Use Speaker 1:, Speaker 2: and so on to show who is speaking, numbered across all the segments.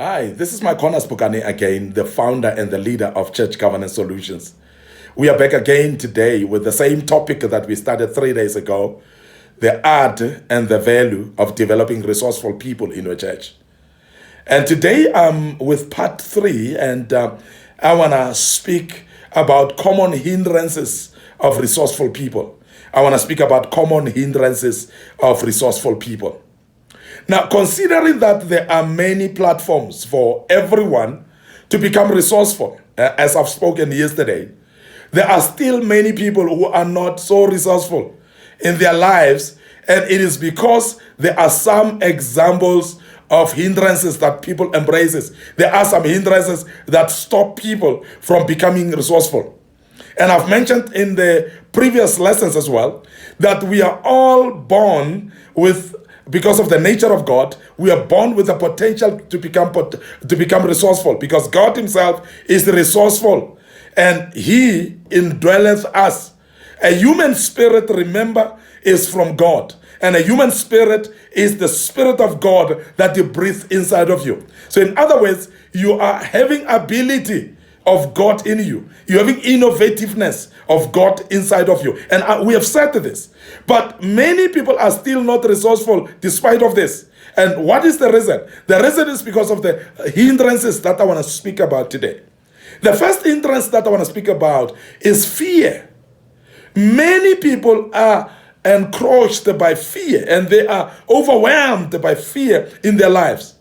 Speaker 1: Hi, this is my Spokane again, the founder and the leader of Church Governance Solutions. We are back again today with the same topic that we started 3 days ago, the art and the value of developing resourceful people in your church. And today I'm with part 3, and I want to speak about common hindrances of resourceful people. I want to speak about common hindrances of resourceful people. Now, considering that there are many platforms for everyone to become resourceful, as I've spoken yesterday, there are still many people who are not so resourceful in their lives, and it is because there are some examples of hindrances that people embraces. There are some hindrances that stop people from becoming resourceful. And I've mentioned in the previous lessons as well that we are all born with, because of the nature of God, we are born with the potential to become resourceful, because God himself is resourceful and he indwelleth us. A human spirit, remember, is from God. And a human spirit is the spirit of God that you breathe inside of you. So in other words, you are having ability of God in you. You're having innovativeness of God inside of you. And we have said this. But many people are still not resourceful despite of this. And what is the reason? The reason is because of the hindrances that I want to speak about today. The first hindrance that I want to speak about is fear. Many people are encroached by fear, and they are overwhelmed by fear in their lives.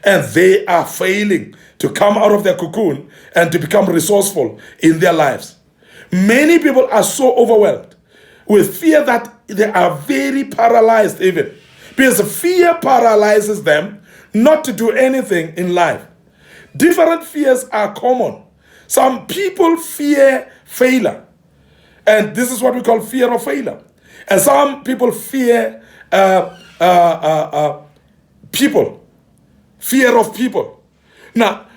Speaker 1: And they are failing to come out of their cocoon and to become resourceful in their lives. Many people are so overwhelmed with fear that they are very paralyzed even. Because fear paralyzes them not to do anything in life. Different fears are common. Some people fear failure. And this is what we call fear of failure. And some people fear people. Fear of people. Now,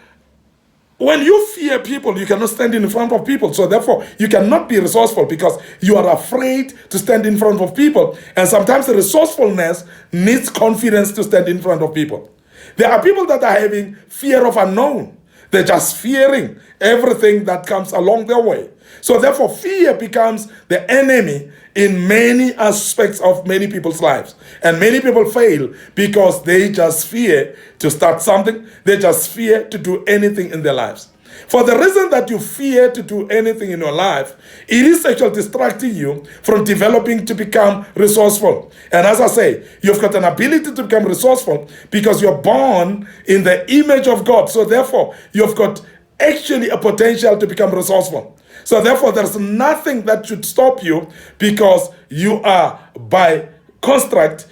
Speaker 1: when you fear people, you cannot stand in front of people. So therefore, you cannot be resourceful because you are afraid to stand in front of people. And sometimes the resourcefulness needs confidence to stand in front of people. There are people that are having fear of unknown. They're just fearing everything that comes along their way. So therefore, fear becomes the enemy in many aspects of many people's lives. And many people fail because they just fear to start something. They just fear to do anything in their lives. For the reason that you fear to do anything in your life, it is actually distracting you from developing to become resourceful. And as I say, you've got an ability to become resourceful because you're born in the image of God. So therefore, you've got actually a potential to become resourceful. So therefore, there's nothing that should stop you because you are by construct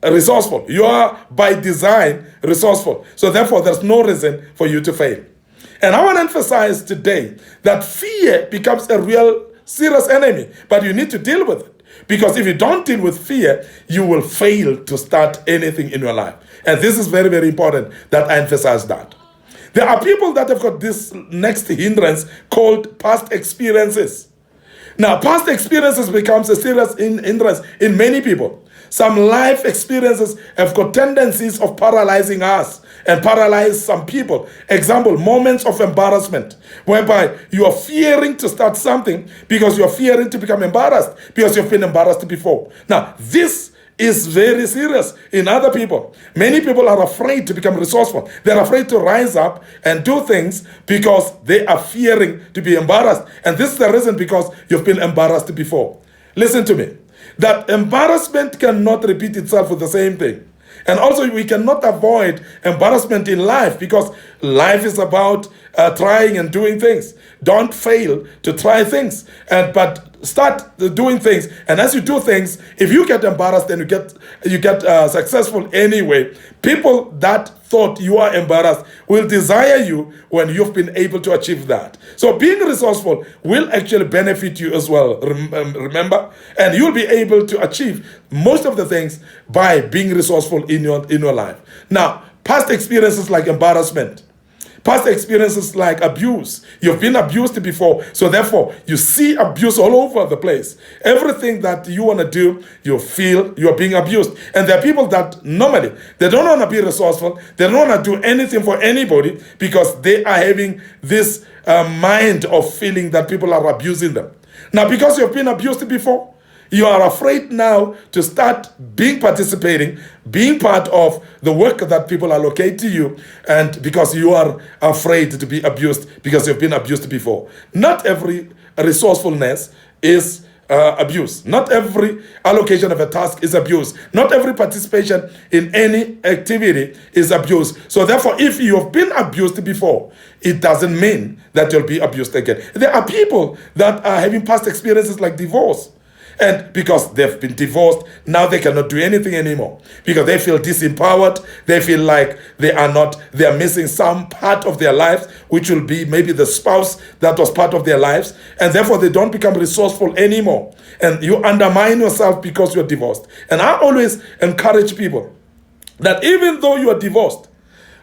Speaker 1: resourceful. You are by design resourceful. So therefore, there's no reason for you to fail. And I want to emphasize today that fear becomes a real serious enemy, but you need to deal with it. Because if you don't deal with fear, you will fail to start anything in your life. And this is very, very important that I emphasize that. There are people that have got this next hindrance called past experiences. Now, past experiences becomes a serious hindrance in many people. Some life experiences have got tendencies of paralyzing us and paralyze some people. Example, moments of embarrassment, whereby you are fearing to start something because you are fearing to become embarrassed because you've been embarrassed before. Now, this is very serious in other people. Many people are afraid to become resourceful. They're afraid to rise up and do things because they are fearing to be embarrassed. And this is the reason because you've been embarrassed before. Listen to me. That embarrassment cannot repeat itself with the same thing. And also we cannot avoid embarrassment in life because life is about trying and doing things. Don't fail to try things, but start doing things. And as you do things, if you get embarrassed and you get successful anyway, people that thought you are embarrassed will desire you when you've been able to achieve that. So being resourceful will actually benefit you as well, remember? And you'll be able to achieve most of the things by being resourceful in your life. Now, past experiences like embarrassment. Past experiences like abuse. You've been abused before, so therefore you see abuse all over the place. Everything that you want to do, you feel you are being abused. And there are people that normally, they don't want to be resourceful, they don't want to do anything for anybody because they are having this mind of feeling that people are abusing them. Now, because you've been abused before, you are afraid now to start participating, being part of the work that people allocate to you, and because you are afraid to be abused because you've been abused before. Not every resourcefulness is abuse. Not every allocation of a task is abuse. Not every participation in any activity is abuse. So therefore, if you have been abused before, it doesn't mean that you'll be abused again. There are people that are having past experiences like divorce. And because they've been divorced, now they cannot do anything anymore. Because they feel disempowered, they feel like they are missing some part of their lives, which will be maybe the spouse that was part of their lives. And therefore they don't become resourceful anymore. And you undermine yourself because you're divorced. And I always encourage people that even though you are divorced,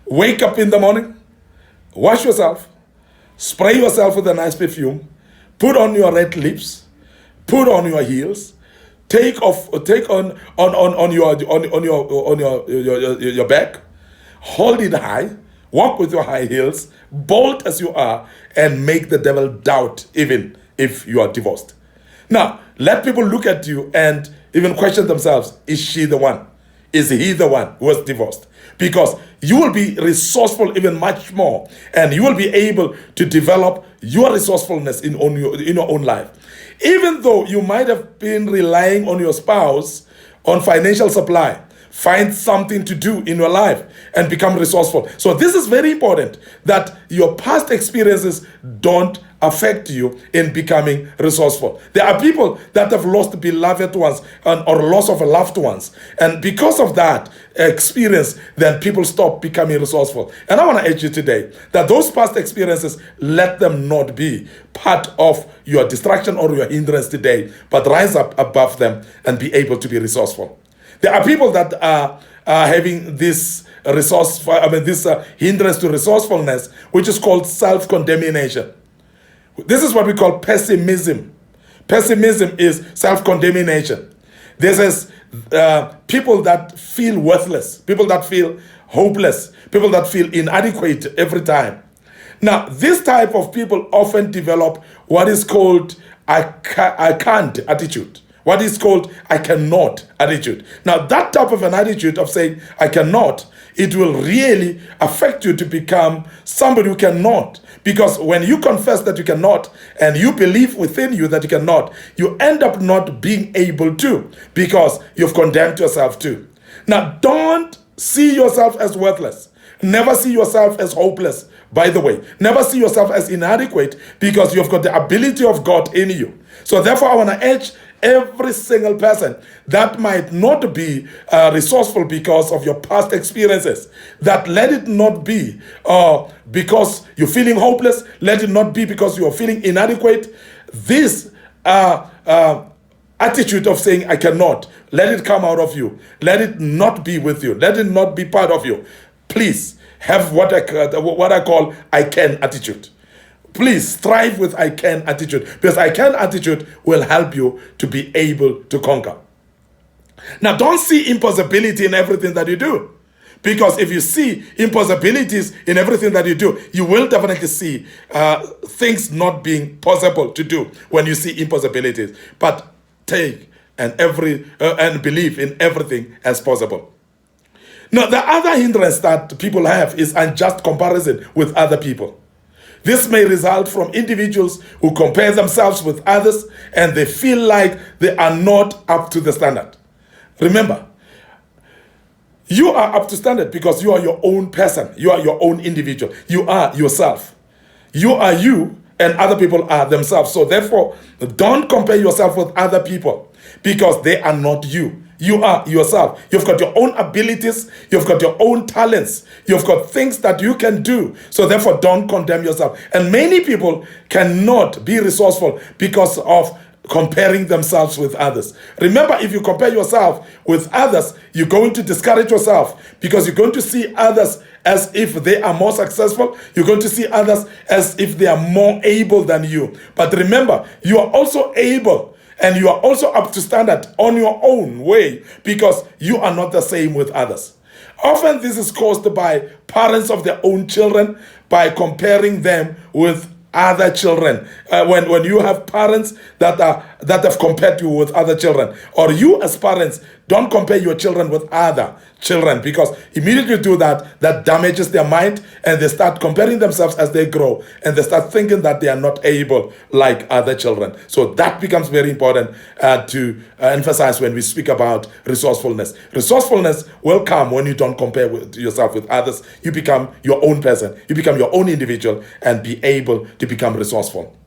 Speaker 1: wake up in the morning, wash yourself, spray yourself with a nice perfume, put on your red lips, put on your heels, take on your back, hold it high, walk with your high heels, bold as you are, and make the devil doubt even if you are divorced. Now, let people look at you and even question themselves, is she the one? Is he the one who was divorced? Because you will be resourceful even much more, and you will be able to develop your resourcefulness in your own life. Even though you might have been relying on your spouse on financial supply, find something to do in your life and become resourceful. So this is very important, that your past experiences don't affect you in becoming resourceful. There are people that have lost beloved ones or loss of loved ones. And because of that experience, then people stop becoming resourceful. And I want to urge you today that those past experiences, let them not be part of your distraction or your hindrance today, but rise up above them and be able to be resourceful. There are people that are having this hindrance to resourcefulness, which is called self-condemnation. This is what we call pessimism. Pessimism is self-condemnation. This is people that feel worthless, people that feel hopeless, people that feel inadequate every time. Now, this type of people often develop what is called I can't attitude. What is called I cannot attitude. Now, that type of an attitude of saying I cannot, it will really affect you to become somebody who cannot. Because when you confess that you cannot and you believe within you that you cannot, you end up not being able to, because you've condemned yourself too. Now, don't see yourself as worthless. Never see yourself as hopeless, by the way. Never see yourself as inadequate, because you've got the ability of God in you. So therefore, I want to urge every single person that might not be resourceful because of your past experiences, that let it not be because you're feeling hopeless, let it not be because you're feeling inadequate. This attitude of saying I cannot, let it come out of you. Let it not be with you. Let it not be part of you. Please have what I call I can attitude. Please strive with I can attitude, because I can attitude will help you to be able to conquer. Now, don't see impossibility in everything that you do, because if you see impossibilities in everything that you do, you will definitely see things not being possible to do when you see impossibilities. But take and believe in everything as possible. Now, the other hindrance that people have is unjust comparison with other people. This may result from individuals who compare themselves with others and they feel like they are not up to the standard. Remember, you are up to standard because you are your own person. You are your own individual. You are yourself. You are you, and other people are themselves. So therefore, don't compare yourself with other people, because they are not you. You are yourself. You've got your own abilities. You've got your own talents. You've got things that you can do. So therefore, don't condemn yourself. And many people cannot be resourceful because of comparing themselves with others. Remember, if you compare yourself with others, you're going to discourage yourself, because you're going to see others as if they are more successful. You're going to see others as if they are more able than you. But remember, you are also able, and you are also up to standard on your own way, because you are not the same with others. Often this is caused by parents of their own children, by comparing them with other children. When you have parents that have compared you with other children, or you as parents don't compare your children with other children, because immediately do that damages their mind, and they start comparing themselves as they grow, and they start thinking that they are not able like other children. So that becomes very important to emphasize when we speak about resourcefulness. Resourcefulness will come when you don't compare yourself with others. You become your own person, you become your own individual, and be able to become resourceful.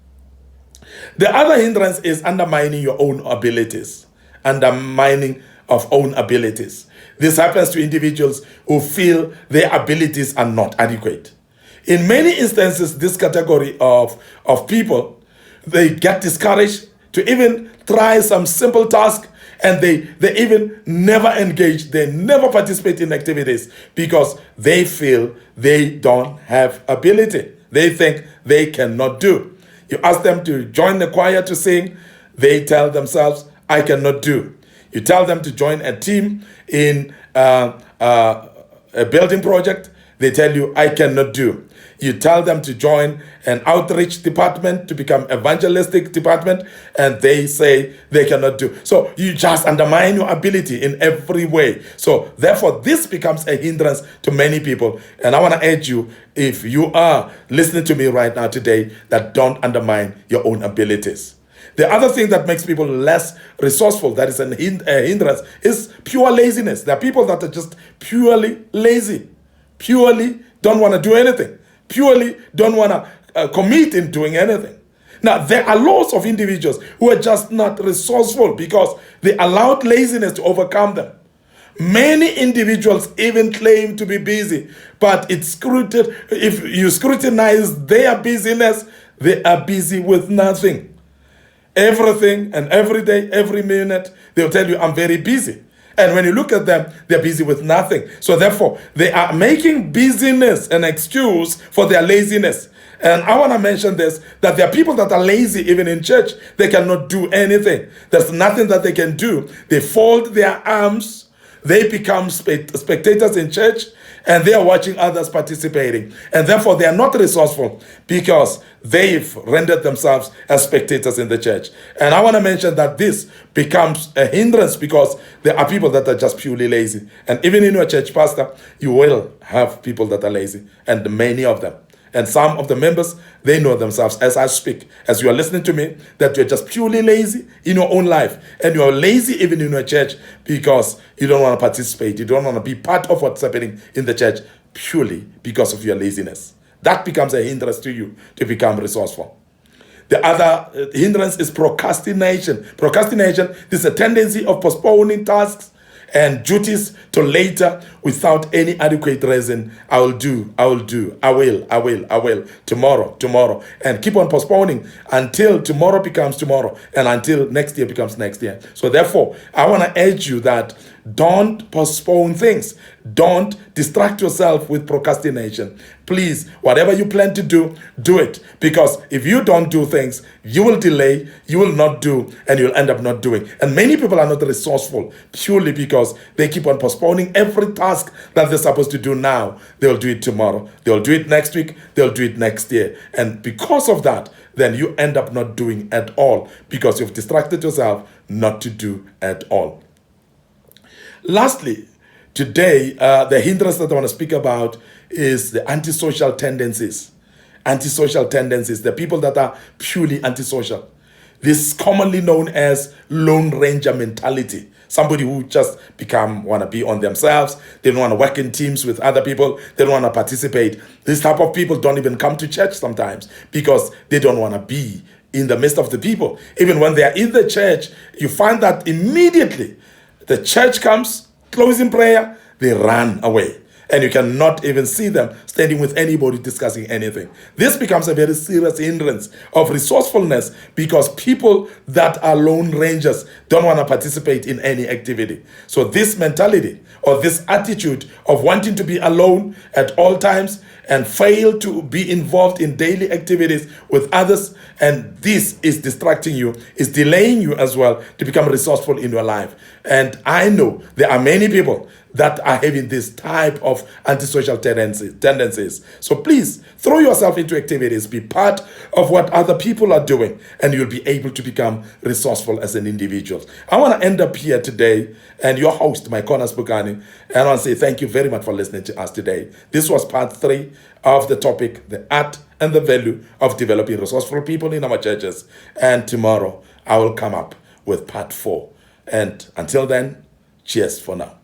Speaker 1: The other hindrance is undermining your own abilities. Undermining of own abilities. This happens to individuals who feel their abilities are not adequate. In many instances, this category of people, they get discouraged to even try some simple task, and they even never engage, they never participate in activities, because they feel they don't have ability. They think they cannot do. You ask them to join the choir to sing, they tell themselves, I cannot do. You tell them to join a team in a building project, they tell you, I cannot do. You tell them to join an outreach department, to become evangelistic department, and they say they cannot do. So you just undermine your ability in every way. So therefore, this becomes a hindrance to many people. And I want to urge you, if you are listening to me right now today, that don't undermine your own abilities. The other thing that makes people less resourceful, that is a hindrance, is pure laziness. There are people that are just purely lazy, purely don't want to do anything, purely don't want to commit in doing anything. Now, there are lots of individuals who are just not resourceful because they allowed laziness to overcome them. Many individuals even claim to be busy, but if you scrutinize their busyness, they are busy with nothing. Everything and every day, every minute, they'll tell you, I'm very busy. And when you look at them, they're busy with nothing. So therefore, they are making busyness an excuse for their laziness. And I want to mention this, that there are people that are lazy even in church. They cannot do anything. There's nothing that they can do. They fold their arms. They become spectators in church, and they are watching others participating. And therefore, they are not resourceful because they've rendered themselves as spectators in the church. And I want to mention that this becomes a hindrance because there are people that are just purely lazy. And even in your church, pastor, you will have people that are lazy, and many of them. And some of the members, they know themselves as I speak, as you are listening to me, that you're just purely lazy in your own life. And you're lazy even in your church because you don't want to participate. You don't want to be part of what's happening in the church purely because of your laziness. That becomes a hindrance to you to become resourceful. The other hindrance is procrastination. Procrastination is a tendency of postponing tasks and duties to later without any adequate reason. I will, tomorrow, and keep on postponing until tomorrow becomes tomorrow and until next year becomes next year. So therefore, I want to urge you that don't postpone things. Don't distract yourself with procrastination. Please, whatever you plan to do, do it. Because if you don't do things, you will delay, you will not do, and you'll end up not doing. And many people are not resourceful purely because they keep on postponing every task that they're supposed to do now. They'll do it tomorrow. They'll do it next week. They'll do it next year. And because of that, then you end up not doing at all because you've distracted yourself not to do at all. Lastly, today, the hindrance that I want to speak about is the antisocial tendencies. Antisocial tendencies, the people that are purely antisocial. This is commonly known as Lone Ranger mentality. Somebody who just want to be on themselves. They don't want to work in teams with other people. They don't want to participate. This type of people don't even come to church sometimes because they don't want to be in the midst of the people. Even when they are in the church, you find that immediately the church comes, closing prayer, they run away. and you cannot even see them standing with anybody discussing anything. This becomes a very serious hindrance of resourcefulness, because people that are lone rangers don't want to participate in any activity. So this mentality or this attitude of wanting to be alone at all times and fail to be involved in daily activities with others, and this is distracting you, is delaying you as well to become resourceful in your life. And I know there are many people that are having this type of antisocial tendencies. So please throw yourself into activities, be part of what other people are doing, and you'll be able to become resourceful as an individual. I want to end up here today, and your host, my Konas Bugani, and I want to say thank you very much for listening to us today. This was part 3 of the topic, the art and the value of developing resourceful people in our churches. And tomorrow I will come up with part 4. And until then, cheers for now.